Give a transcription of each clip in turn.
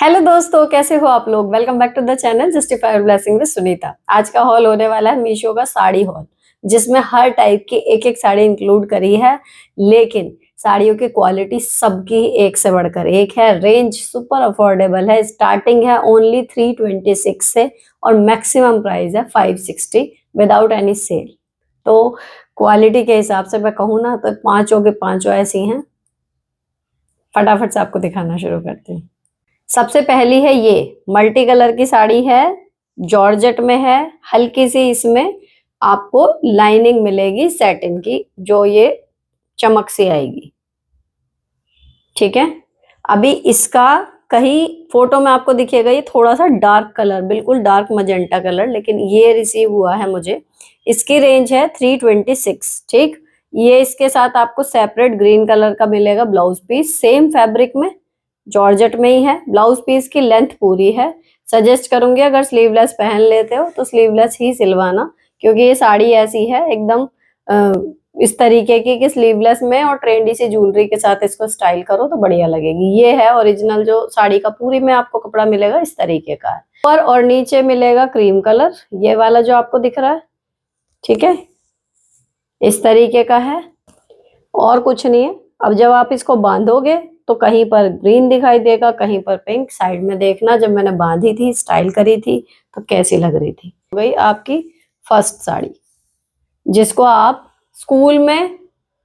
Hello दोस्तों, कैसे हो आप लोग। Welcome back to the channel justified blessing with Sunita. आज का हॉल होने वाला है मीशो का साड़ी हॉल, जिसमें हर टाइप की एक एक साड़ी इंक्लूड करी है। लेकिन साड़ियों की क्वालिटी सबकी एक से बढ़कर एक है। रेंज सुपर अफोर्डेबल है, स्टार्टिंग है ओनली 326 से और मैक्सिमम प्राइस है 560 विदाउट एनी सेल। तो क्वालिटी के हिसाब से मैं कहूँ ना तो पांचों के पांचों ऐसी हैं। फटाफट से आपको दिखाना शुरू करती हूँ। सबसे पहली है ये मल्टी कलर की साड़ी है, जॉर्जेट में है। हल्की सी इसमें आपको लाइनिंग मिलेगी सैटिन की, जो ये चमक सी आएगी। ठीक है, अभी इसका कहीं फोटो में आपको दिखेगा ये थोड़ा सा डार्क कलर, बिल्कुल डार्क मजेंटा कलर, लेकिन ये रिसीव हुआ है मुझे। इसकी रेंज है 326। ठीक, ये इसके साथ आपको सेपरेट ग्रीन कलर का मिलेगा ब्लाउज पीस, सेम फैब्रिक में, जॉर्जेट में ही है। ब्लाउज पीस की लेंथ पूरी है। सजेस्ट करूंगी अगर स्लीवलेस पहन लेते हो तो स्लीवलेस ही सिलवाना, क्योंकि ये साड़ी ऐसी है एकदम इस तरीके की कि स्लीवलेस में और ट्रेंडी सी ज्वेलरी के साथ इसको स्टाइल करो तो बढ़िया लगेगी। ये है ओरिजिनल जो साड़ी का पूरी में आपको कपड़ा मिलेगा, इस तरीके का है। ऊपर और नीचे मिलेगा क्रीम कलर, ये वाला जो आपको दिख रहा है। ठीक है, इस तरीके का है और कुछ नहीं है। अब जब आप इसको बांधोगे तो कहीं पर ग्रीन दिखाई देगा, कहीं पर पिंक। साइड में देखना, जब मैंने बांधी थी, स्टाइल करी थी तो कैसी लग रही थी। वही आपकी फर्स्ट साड़ी, जिसको आप स्कूल में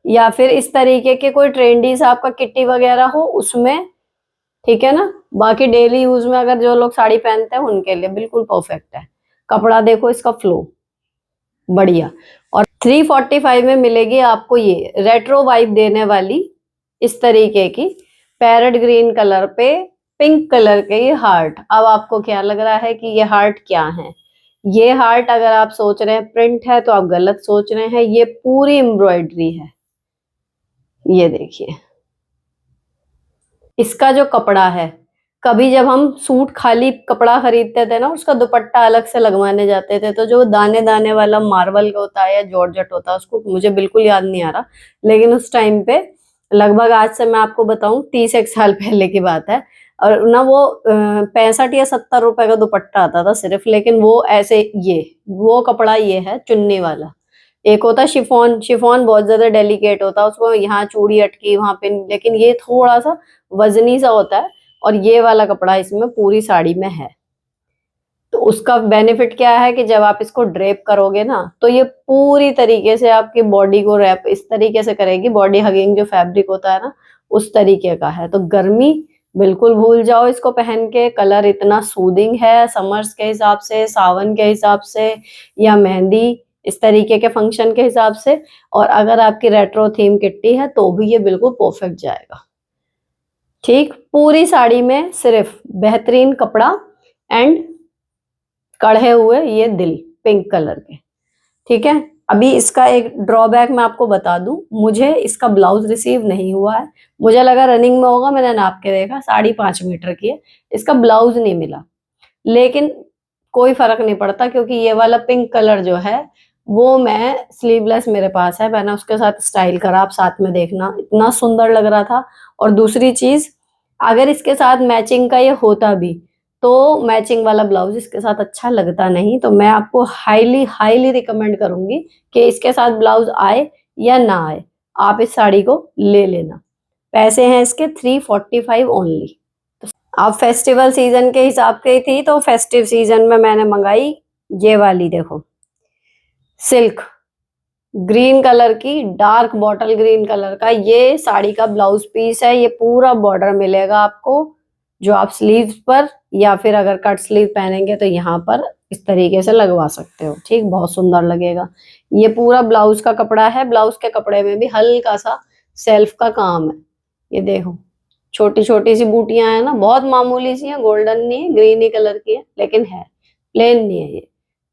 या फिर इस तरीके के कोई ट्रेंडी सा आपका किट्टी वगैरह हो उसमें, ठीक है ना। बाकी डेली यूज में अगर जो लोग साड़ी पहनते हैं उनके लिए बिल्कुल परफेक्ट है। कपड़ा देखो इसका फ्लो बढ़िया। और 345 में मिलेगी आपको ये रेट्रो वाइब देने वाली इस तरीके की पैरेट ग्रीन कलर पे पिंक कलर के ये हार्ट। अब आपको क्या लग रहा है कि ये हार्ट क्या है? ये हार्ट अगर आप सोच रहे हैं प्रिंट है तो आप गलत सोच रहे हैं। ये पूरी एम्ब्रॉयडरी है, ये देखिए। इसका जो कपड़ा है, कभी जब हम सूट खाली कपड़ा खरीदते थे ना, उसका दुपट्टा अलग से लगवाने जाते थे, तो जो दाने दाने वाला मार्बल का होता है या जॉर्जेट होता है, उसको मुझे बिल्कुल याद नहीं आ रहा, लेकिन उस टाइम पे लगभग आज से मैं आपको बताऊं 30 साल पहले की बात है। और ना वो 65 या 70 रुपए का दुपट्टा आता था सिर्फ। लेकिन वो ऐसे, ये वो कपड़ा ये है चुन्नी वाला। एक होता है शिफॉन। शिफॉन बहुत ज्यादा डेलिकेट होता है, उसको यहाँ चूड़ी अटकी वहां पे, लेकिन ये थोड़ा सा वजनी सा होता है। और ये वाला कपड़ा इसमें पूरी साड़ी में है। तो उसका बेनिफिट क्या है कि जब आप इसको ड्रेप करोगे ना, तो ये पूरी तरीके से आपकी बॉडी को रैप इस तरीके से करेगी। बॉडी हगिंग जो फैब्रिक होता है ना, उस तरीके का है। तो गर्मी बिल्कुल भूल जाओ इसको पहन के। कलर इतना सूदिंग है समर्स के हिसाब से, सावन के हिसाब से, या मेहंदी इस तरीके के फंक्शन के हिसाब से। और अगर आपकी रेट्रो थीम किट्टी है तो भी ये बिल्कुल परफेक्ट जाएगा। ठीक, पूरी साड़ी में सिर्फ बेहतरीन कपड़ा एंड कढ़े हुए ये दिल पिंक कलर के। ठीक है, अभी इसका एक ड्रॉबैक मैं आपको बता दूं, मुझे इसका ब्लाउज रिसीव नहीं हुआ है। मुझे लगा रनिंग में होगा, मैंने नाप के देखा 5.5 मीटर की है। इसका ब्लाउज नहीं मिला, लेकिन कोई फर्क नहीं पड़ता, क्योंकि ये वाला पिंक कलर जो है वो मैं स्लीवलेस मेरे पास है, मैंने उसके साथ स्टाइल करा। आप साथ में देखना, इतना सुंदर लग रहा था। और दूसरी चीज, अगर इसके साथ मैचिंग का ये होता भी तो मैचिंग वाला ब्लाउज इसके साथ अच्छा लगता नहीं। तो मैं आपको हाईली हाईली रिकमेंड करूंगी कि इसके साथ ब्लाउज आए या ना आए, आप इस साड़ी को ले लेना। पैसे हैं इसके 345 ओनली। अब फेस्टिवल सीजन के हिसाब से थी, तो फेस्टिव सीजन में मैंने मंगाई ये वाली, देखो सिल्क ग्रीन कलर की, डार्क बॉटल ग्रीन कलर का ये साड़ी का ब्लाउज पीस है। ये पूरा बॉर्डर मिलेगा आपको, जो आप स्लीव्स पर या फिर अगर कट स्लीव पहनेंगे तो यहाँ पर इस तरीके से लगवा सकते हो। ठीक, बहुत सुंदर लगेगा। ये पूरा ब्लाउज का कपड़ा है। ब्लाउज के कपड़े में भी हल्का सा सेल्फ का काम है। ये देखो छोटी छोटी सी बूटियां हैं ना, बहुत मामूली सी हैं, गोल्डन नहीं है, ग्रीन ही कलर की है, लेकिन है, प्लेन नहीं है ये।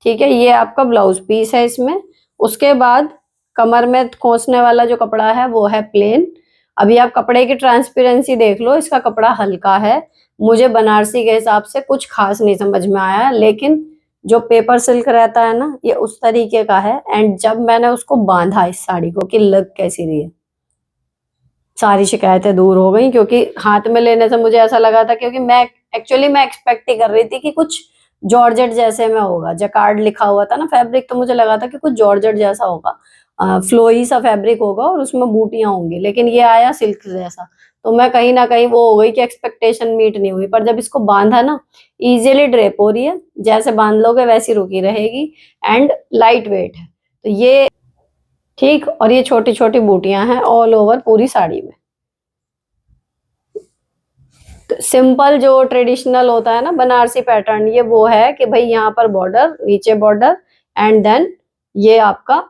ठीक है, ये आपका ब्लाउज पीस है इसमें। उसके बाद कमर में खोसने वाला जो कपड़ा है वो है प्लेन। अभी आप कपड़े की ट्रांसपेरेंसी देख लो, इसका कपड़ा हल्का है। मुझे बनारसी के हिसाब से कुछ खास नहीं समझ में आया, लेकिन जो पेपर सिल्क रहता है ना, ये उस तरीके का है। एंड जब मैंने उसको बांधा इस साड़ी को कि लग कैसी रही है, सारी शिकायतें दूर हो गई, क्योंकि हाथ में लेने से मुझे ऐसा लगा था, क्योंकि मैं एक्सपेक्ट ही कर रही थी कि कुछ जॉर्जेट जैसे में होगा। जकार्ड लिखा हुआ था ना फैब्रिक, तो मुझे लगा था कि कुछ जॉर्जेट जैसा होगा, फ्लोई सा फैब्रिक होगा और उसमें बूटियां होंगी, लेकिन ये आया सिल्क जैसा। तो मैं कहीं ना कहीं वो हो गई कि एक्सपेक्टेशन मीट नहीं हुई। पर जब इसको बांधा ना, इजीली ड्रेप हो रही है, जैसे बांध लोगे वैसी रुकी रहेगी, एंड लाइट वेट है। तो ये ठीक, और ये छोटी छोटी बूटियां हैं ऑल ओवर पूरी साड़ी में। तो सिंपल जो ट्रेडिशनल होता है ना बनारसी पैटर्न, ये वो है कि भाई यहाँ पर बॉर्डर, नीचे बॉर्डर, एंड देन ये आपका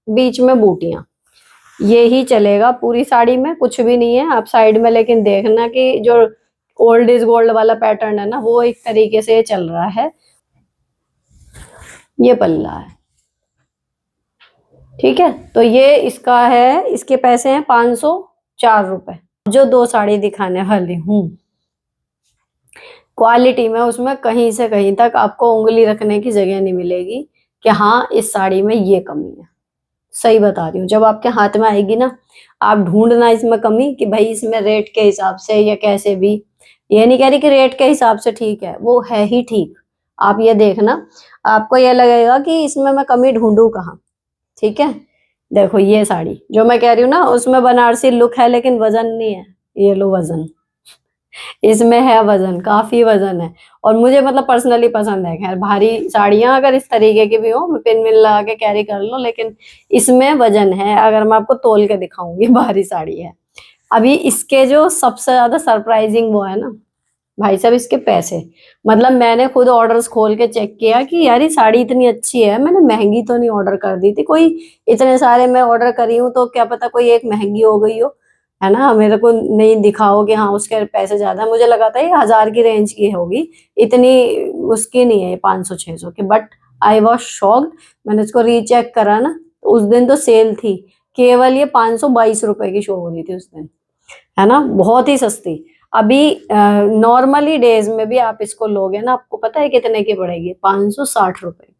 बीच में बूटियां, ये ही चलेगा पूरी साड़ी में, कुछ भी नहीं है। आप साइड में लेकिन देखना कि जो ओल्ड इज गोल्ड वाला पैटर्न है ना, वो एक तरीके से चल रहा है। ये पल्ला है, ठीक है। तो ये इसका है, इसके पैसे हैं 504 रुपए। जो दो साड़ी दिखाने वाली हूँ, क्वालिटी में उसमें कहीं से कहीं तक आपको उंगली रखने की जगह नहीं मिलेगी कि हाँ इस साड़ी में ये कमी है। सही बता रही हूँ, जब आपके हाथ में आएगी ना, आप ढूंढना इसमें कमी कि भाई इसमें रेट के हिसाब से या कैसे भी। ये नहीं कह रही कि रेट के हिसाब से ठीक है, वो है ही ठीक। आप ये देखना, आपको ये लगेगा कि इसमें मैं कमी ढूंढूं कहाँ। ठीक है, देखो ये साड़ी जो मैं कह रही हूँ ना, उसमें बनारसी लुक है लेकिन वजन नहीं है। ये लो वजन, इसमें है वजन, काफी वजन है। और मुझे मतलब पर्सनली पसंद है। खैर भारी साड़ियां अगर इस तरीके की भी हो, मैं पिन विन लगा के कैरी कर लो, लेकिन इसमें वजन है। अगर मैं आपको तोल के दिखाऊंगी, भारी साड़ी है। अभी इसके जो सबसे ज्यादा सरप्राइजिंग वो है ना भाई साहब, इसके पैसे। मतलब मैंने खुद ऑर्डर्स खोल के चेक किया कि यार ये साड़ी इतनी अच्छी है, मैंने महंगी तो नहीं ऑर्डर कर दी थी कोई। इतने सारे मैं ऑर्डर करी हूँ तो क्या पता कोई एक महंगी हो गई हो, है ना। मेरे को नहीं दिखा हो कि हाँ उसके पैसे ज्यादा है। मुझे लगा था ये 1000 की रेंज की होगी, इतनी उसकी नहीं है ये 500-600 की। But I was shocked. मैंने इसको रीचेक करा ना, तो उस दिन तो सेल थी, केवल ये 522 रुपए की शो हो रही थी उस दिन, है ना, बहुत ही सस्ती। अभी नॉर्मली डेज में भी आप इसको लोगे ना, आपको पता है कितने की पड़ेगी? 560 रुपए की।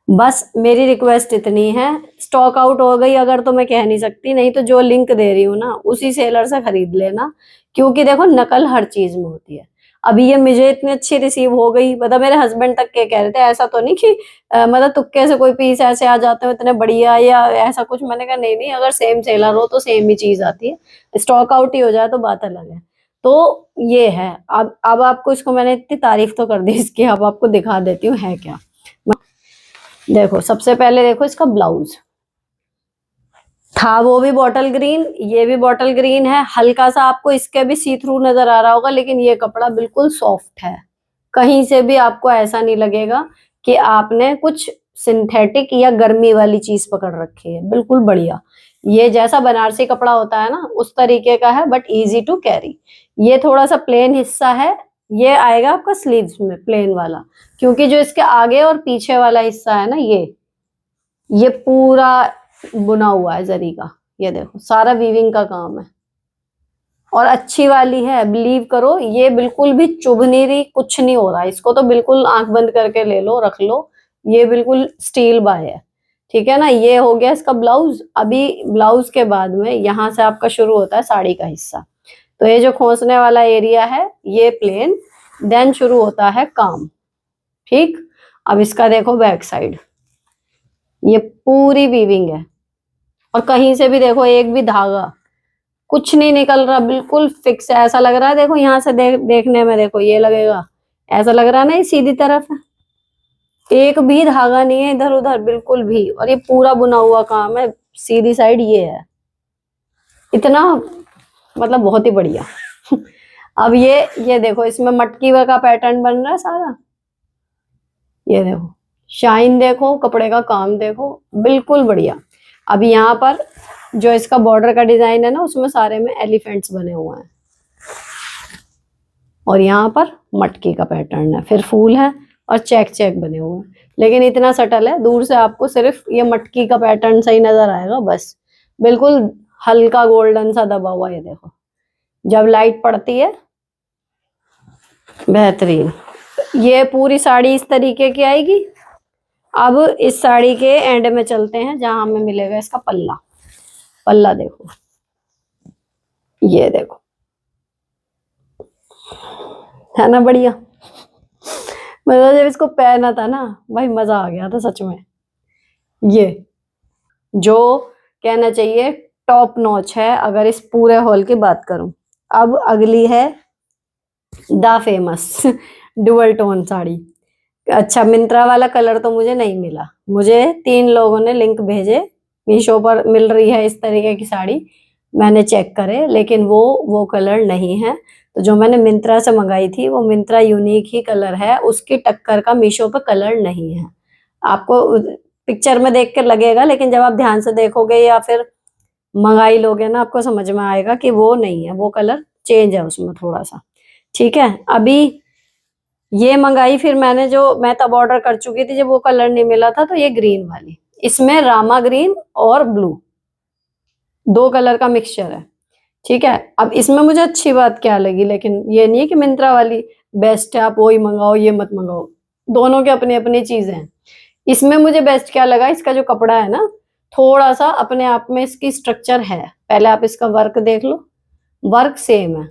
बस मेरी रिक्वेस्ट इतनी है, स्टॉक आउट हो गई अगर तो मैं कह नहीं सकती, नहीं तो जो लिंक दे रही हूँ ना उसी सेलर से खरीद लेना। क्योंकि देखो नकल हर चीज में होती है। अभी ये मुझे इतनी अच्छी रिसीव हो गई, मतलब मेरे हस्बैंड तक के कह रहे थे, ऐसा तो नहीं कि मतलब तुक्के से कोई पीस ऐसे आ जाते हो इतने बढ़िया या ऐसा कुछ। मैंने कहा नहीं नहीं, अगर सेम सेलर हो तो सेम ही चीज आती है, स्टॉक आउट ही हो जाए तो बात अलग है। तो ये है। अब आपको इसको मैंने इतनी तारीफ तो कर दी इसकी, अब आपको दिखा देती हूँ है क्या। देखो सबसे पहले देखो इसका ब्लाउज था, वो भी बॉटल ग्रीन, ये भी बॉटल ग्रीन है। हल्का सा आपको इसके भी सी थ्रू नजर आ रहा होगा, लेकिन ये कपड़ा बिल्कुल सॉफ्ट है। कहीं से भी आपको ऐसा नहीं लगेगा कि आपने कुछ सिंथेटिक या गर्मी वाली चीज पकड़ रखी है, बिल्कुल बढ़िया। ये जैसा बनारसी कपड़ा होता है ना उस तरीके का है, बट इजी टू कैरी। ये थोड़ा सा प्लेन हिस्सा है, ये आएगा आपका स्लीव्स में प्लेन वाला। क्योंकि जो इसके आगे और पीछे वाला हिस्सा है ना, ये पूरा बुना हुआ है जरी का। ये देखो सारा वीविंग का काम है, और अच्छी वाली है, बिलीव करो। ये बिल्कुल भी चुभ नहीं रही, कुछ नहीं हो रहा। इसको तो बिल्कुल आंख बंद करके ले लो, रख लो। ये बिल्कुल स्टील बाय है, ठीक है ना। ये हो गया इसका ब्लाउज। अभी ब्लाउज के बाद में यहाँ से आपका शुरू होता है साड़ी का हिस्सा। तो ये जो खोसने वाला एरिया है ये प्लेन, देन शुरू होता है काम, ठीक। अब इसका देखो बैक साइड, ये पूरी वीविंग है, और कहीं से भी देखो एक भी धागा कुछ नहीं निकल रहा, बिल्कुल फिक्स है। ऐसा लग रहा है, देखो यहाँ से देखने में देखो ये लगेगा, ऐसा लग रहा है ना ये सीधी तरफ है, एक भी धागा नहीं है इधर उधर बिल्कुल भी। और ये पूरा बुना हुआ काम है, सीधी साइड ये है। इतना मतलब बहुत ही बढ़िया। अब ये देखो इसमें मटकी का पैटर्न बन रहा है सारा। ये देखो शाइन, देखो कपड़े का काम देखो, बिल्कुल बढ़िया। अब यहाँ पर जो इसका बॉर्डर का डिजाइन है ना, उसमें सारे में एलिफेंट्स बने हुए हैं, और यहाँ पर मटकी का पैटर्न है, फिर फूल है और चेक चेक बने हुए हैं। लेकिन इतना सटल है, दूर से आपको सिर्फ ये मटकी का पैटर्न सही नजर आएगा बस। बिल्कुल हल्का गोल्डन सा दबा हुआ, ये देखो जब लाइट पड़ती है बेहतरीन। ये पूरी साड़ी इस तरीके की आएगी। अब इस साड़ी के एंड में चलते हैं जहां हमें मिलेगा इसका पल्ला। पल्ला देखो, ये देखो, है ना बढ़िया। मतलब जब इसको पहना था ना भाई, मजा आ गया था सच में। ये जो कहना चाहिए टॉप नॉच है अगर इस पूरे हॉल की बात करूं। अब अगली है the famous dual tone sari. अच्छा, मिंत्रा वाला कलर तो मुझे नहीं मिला। मुझे 3 लोगों ने लिंक भेजे, मीशो पर मिल रही है इस तरीके की साड़ी। मैंने चेक करे लेकिन वो कलर नहीं है। तो जो मैंने मिंत्रा से मंगाई थी वो मिंत्रा यूनिक ही कलर है, उसकी टक्कर का मीशो पर कलर नहीं है। आपको पिक्चर में देख कर लगेगा, लेकिन जब आप ध्यान से देखोगे या फिर मंगाई लोगे ना, आपको समझ में आएगा कि वो नहीं है, वो कलर चेंज है उसमें थोड़ा सा। ठीक है, अभी ये मंगाई, फिर मैंने जो मैं तब ऑर्डर कर चुकी थी जब वो कलर नहीं मिला था, तो ये ग्रीन वाली, इसमें रामा ग्रीन और ब्लू 2 कलर का मिक्सचर है। ठीक है, अब इसमें मुझे अच्छी बात क्या लगी, लेकिन ये नहीं है कि मिंत्रा वाली बेस्ट है आप वही मंगाओ ये मत मंगाओ, दोनों के अपनी अपनी चीजें हैं। इसमें मुझे बेस्ट क्या लगा, इसका जो कपड़ा है ना, थोड़ा सा अपने आप में इसकी स्ट्रक्चर है। पहले आप इसका वर्क देख लो, वर्क सेम है।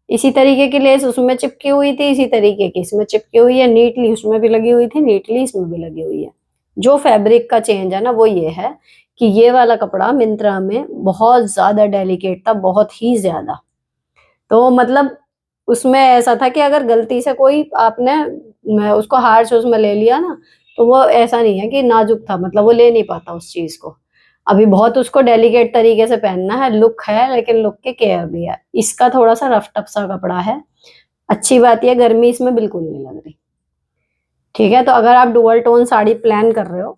इसी तरीके की लेस उसमें चिपकी हुई थी, इसी तरीके की इसमें चिपकी हुई है, नीटली उसमें भी लगी हुई थी, नीटली इसमें भी लगी हुई है। जो फैब्रिक का चेंज है ना वो ये है कि ये वाला कपड़ा मिंत्रा में बहुत ज्यादा डेलिकेट था, बहुत ही ज्यादा। तो मतलब उसमें ऐसा था कि अगर गलती से कोई आपने उसको हार से उसमें ले लिया ना, तो वो ऐसा नहीं है कि नाजुक था, मतलब वो ले नहीं पाता उस चीज को। अभी बहुत उसको डेलिकेट तरीके से पहनना है, लुक है लेकिन लुक की केयर भी है। इसका थोड़ा सा रफ टफ सा कपड़ा है। अच्छी बात यह गर्मी इसमें बिल्कुल नहीं लग रही। ठीक है, तो अगर आप डुअल टोन साड़ी प्लान कर रहे हो,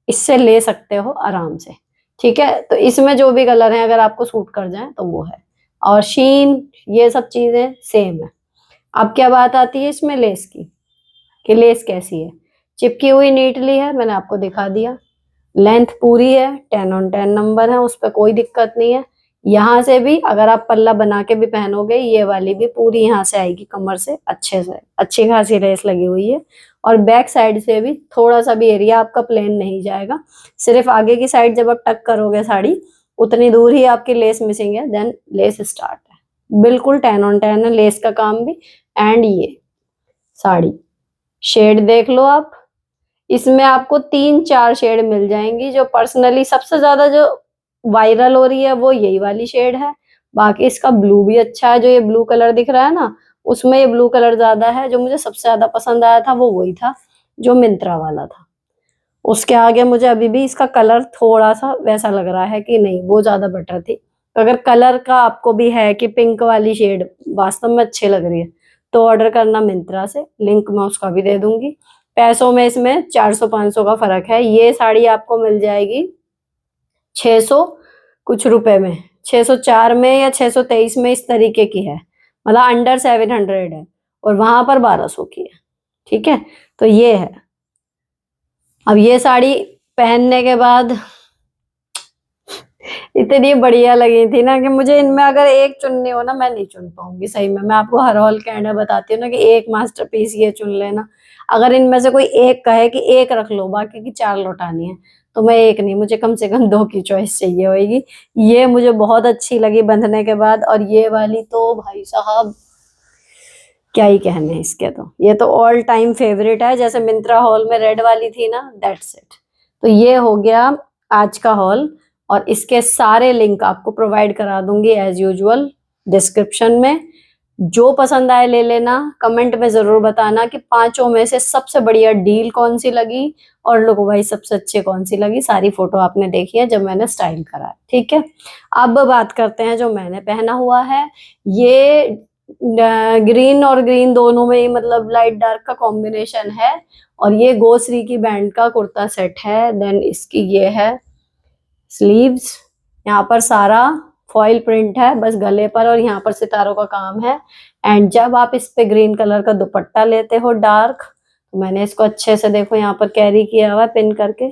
इससे ले सकते हो आराम से। ठीक है, तो इसमें जो भी कलर है अगर आपको सूट कर जाए तो वो है। और शीन, ये सब चीजें सेम है। अब क्या बात आती है इसमें लेस की, कि लेस कैसी है। चिपकी हुई नीटली है, मैंने आपको दिखा दिया। लेंथ पूरी है, 10/10 नंबर है, उस पर कोई दिक्कत नहीं है। यहाँ से भी अगर आप पल्ला बना के भी पहनोगे, ये वाली भी पूरी यहाँ से आएगी कमर से, अच्छे से अच्छी खासी लेस लगी हुई है। और बैक साइड से भी थोड़ा सा भी एरिया आपका प्लेन नहीं जाएगा, सिर्फ आगे की साइड जब आप टक करोगे साड़ी, उतनी दूर ही आपकी लेस मिसिंग है, देन लेस स्टार्ट है। बिल्कुल 10/10 है लेस का काम भी। एंड ये साड़ी शेड देख लो आप, इसमें आपको 3-4 शेड मिल जाएंगी। जो पर्सनली सबसे ज्यादा जो वायरल हो रही है वो यही वाली शेड है। बाकी इसका ब्लू भी अच्छा है, जो ये ब्लू कलर दिख रहा है ना, उसमें ये ब्लू कलर ज्यादा है। जो मुझे सबसे ज्यादा पसंद आया था वो वही था जो मिंत्रा वाला था। उसके आगे मुझे अभी भी इसका कलर थोड़ा सा वैसा लग रहा है कि नहीं, वो ज्यादा बेटर थी। तो अगर कलर का आपको भी है कि पिंक वाली शेड वास्तव में अच्छी लग रही है, तो ऑर्डर करना मिंत्रा से, लिंक मैं उसका भी दे दूंगी। पैसों में इसमें 400-500 का फर्क है। ये साड़ी आपको मिल जाएगी 600 कुछ रुपए में, 604 में या 623 में, इस तरीके की है। मतलब अंडर 700 है, और वहां पर 1200 की है। ठीक है, तो ये है। अब ये साड़ी पहनने के बाद इतनी बढ़िया लगी थी ना कि मुझे इनमें अगर एक चुननी हो ना, मैं नहीं चुन पाऊंगी सही में। मैं आपको हर हॉल के एंड में बताती हूँ ना कि एक मास्टरपीस ये चुन लेना। अगर इनमें से कोई एक कहे कि एक रख लो, बाकी की 4 लौटानी है, तो मैं एक नहीं, मुझे कम से कम 2 की चॉइस चाहिए होगी। ये मुझे बहुत अच्छी लगी बंधने के बाद। और ये वाली तो भाई साहब क्या ही कहने इसके, तो ये तो ऑल टाइम फेवरेट है। जैसे मिंत्रा हॉल में रेड वाली थी ना, दैट्स इट। तो ये हो गया आज का हॉल, और इसके सारे लिंक आपको प्रोवाइड करा दूंगी एज यूजुअल डिस्क्रिप्शन में। जो पसंद आए ले लेना। कमेंट में जरूर बताना कि पांचों में से सबसे बढ़िया डील कौन सी लगी, और लुक वाइज सबसे अच्छी कौन सी लगी। सारी फोटो आपने देखी है जब मैंने स्टाइल करा है। ठीक है, अब बात करते हैं जो मैंने पहना हुआ है। ये ग्रीन और ग्रीन दोनों में ही, मतलब लाइट डार्क का कॉम्बिनेशन है। और ये गोश्री की बैंड का कुर्ता सेट है। देन इसकी ये है स्लीव्स, यहाँ पर सारा फॉइल प्रिंट है बस गले पर, और यहाँ पर सितारों का काम है। एंड जब आप इस पे ग्रीन कलर का दुपट्टा लेते हो डार्क, तो मैंने इसको अच्छे से देखो यहाँ पर कैरी किया हुआ है पिन करके।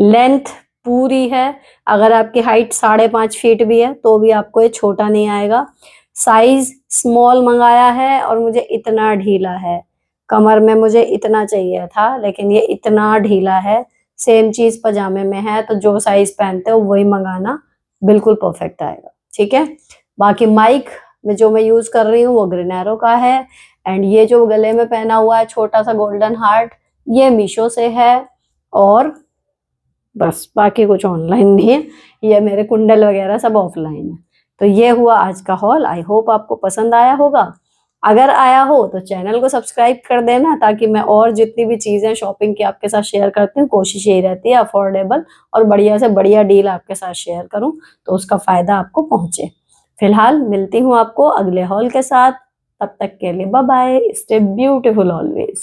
लेंथ पूरी है। अगर आपकी हाइट 5.5 फीट भी है तो भी आपको ये छोटा नहीं आएगा। साइज स्मॉल मंगाया है और मुझे इतना ढीला है। कमर में मुझे इतना चाहिए था लेकिन ये इतना ढीला है। सेम चीज पजामे में है, तो जो साइज पहनते हो वही मंगाना, बिल्कुल परफेक्ट आएगा। ठीक है, बाकी माइक में जो मैं यूज कर रही हूँ वो ग्रीनैरो का है, एंड ये जो गले में पहना हुआ है छोटा सा गोल्डन हार्ट, ये मीशो से है। और बस बाकी कुछ ऑनलाइन नहीं है, ये मेरे कुंडल वगैरह सब ऑफलाइन है। तो ये हुआ आज का हॉल। आई होप आपको पसंद आया होगा। अगर आया हो तो चैनल को सब्सक्राइब कर देना, ताकि मैं और जितनी भी चीजें शॉपिंग की आपके साथ शेयर करती हूँ, कोशिश यही रहती है अफोर्डेबल और बढ़िया से बढ़िया डील आपके साथ शेयर करूँ, तो उसका फायदा आपको पहुंचे। फिलहाल मिलती हूँ आपको अगले हॉल के साथ। तब तक के लिए bye bye, stay beautiful always.